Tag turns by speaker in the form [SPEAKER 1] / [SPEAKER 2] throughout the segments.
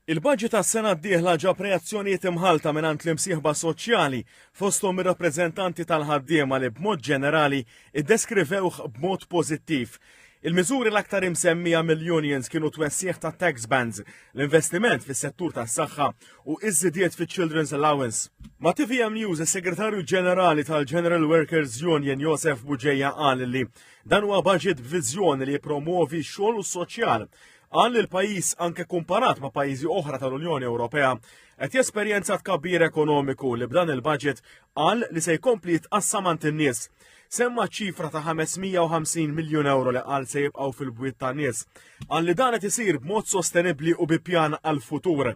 [SPEAKER 1] Il-budget tas-sena d-dieħla ġab reazzjonijiet imħalta mingħand l-imsieħba soċjali fosthom ir-rappreżentanti tal-ħaddiema li b'mod ġenerali iddeskrivewh b'mod pożittiv. Il-miżuri l-aktar imsemmija mill-unions kienu twessieħ ta' tax bans, l-investiment fis-settur tas-saħħa u iż-żidiet fiċ-Children's Allowance. Ma' TVM News is-Segretarju Ġenerali tal-General Workers Union Joseph Buġejja qal li dan huwa budget b'viżjoni li jippromovi x-xogħol u s-soċjal. Għal li l-pajis anke kumparat ma' pajjiżi oħra tal-Unjoni Ewropea qed jesperjenza tkabbir ekonomiku li b'dan il-budget qal li se jkompli jitqassam għand in-nies. Semma ċifra ta' 550 miljun euro li qal se jibqgħu fil-bwiet tan-nies. Qal li dan qed isir b'mod sostenibbli u bi pjan għall-futur.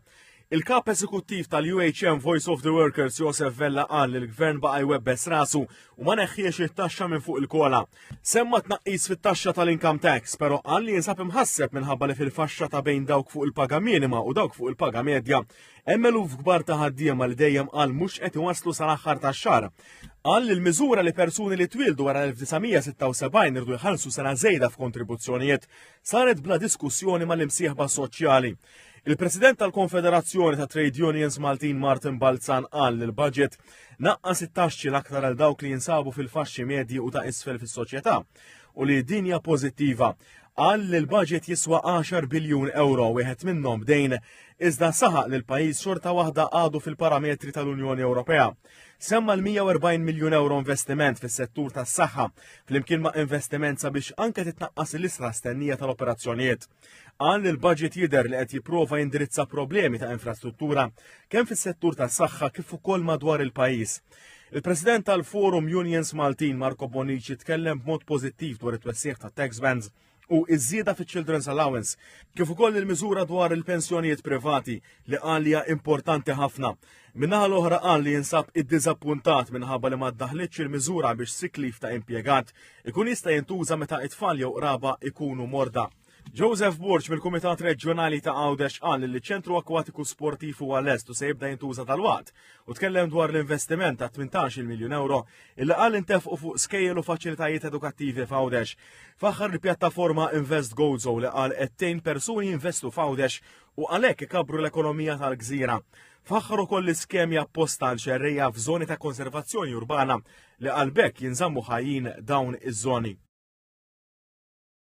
[SPEAKER 1] Il-kap eżekuttiv tal-UHM Voice of the Workers Joseph Vella qal li l-gvern baqa' jwebbes rasu u ma neħħiex it-taxxa minn fuq il-kola. Semma tnaqqis fit-taxxa tal-income tax, però qal li jinsab imħasseb minħabba li fil-faxxa ta' bejn dawk fuq il-paga minima u dawk fuq il-paga medja hemm eluf kbar ta' ħaddiema li dejjem qal mhux qed iwasslu sal-aħħar tax-xahar. Qal li l-miżura li persuni li twildu wara 1976 irdu jħallsu sena żejda f'kontribuzzjonijiet saret bla diskussjoni mal-imsieħba soċjali. Il-President tal-Konfederazzjoni ta' Trade Unions Maltin Martin Balzan qal li l-budget naqqas it-taxxi l-aktar għal dawk li jinsabu fil-faxxi medji u ta' isfel fis-soċjetà u li dinja pożittiva. Qal li l-budget jiswa 10 biljun euro wieħed minnhom dejn iżda saħaq li l-pajjiż xorta waħda għadu fil-parametri tal-Unjoni Ewropea. Semma l-140 miljun euro investiment fis-settur tas-saħħa flimkien ma' investiment sabiex anke titnaqqas l-isra stennija tal-operazzjonijiet. Qal li l-budget jidher li qed jipprova jindirizza problemi ta' infrastruttura kemm fis-settur tas-saħħa kif ukoll madwar il-pajjiż. Il-President tal-Forum Unions Maltin Marco Bonici tkellem b'mod pożittiv dwar it-twessieħ ta' tax bans u iż-żieda fiċ-Children's Allowance, kif ukoll il-miżura dwar il-pensjonijiet privati li qal hija importanti ħafna. Min-naħa l-oħra qal li jinsab iddiżappuntat minħabba li ma ddaħħlitx il-miżura biex sick leave ta' impjegat ikun jista' jintuża meta it-tfal jew qraba ikunu morda. Joseph Borch mill-Kumitat Reġjonali ta' Għawdex qal li ċentru akwatiku sportiv huwa lest u se jibda jintuża tal-waqt u tkellem dwar l-investiment ta' 18 miljun euro illi qal intefqu fuq skejjel u faċilitajiet edukattivi f'Għawdex. Faħħar il-pjattaforma Invest Gozo li qal qed persuni jinvestu f'Għawdex u għalhekk ikabru l-ekonomija tal-Gżira. Faħħar ukoll l-iskemi apposta għal xerrejja f'żoni ta' konservazzjoni urbana li għalbek jinżammu ħajjin dawn iż-żoni.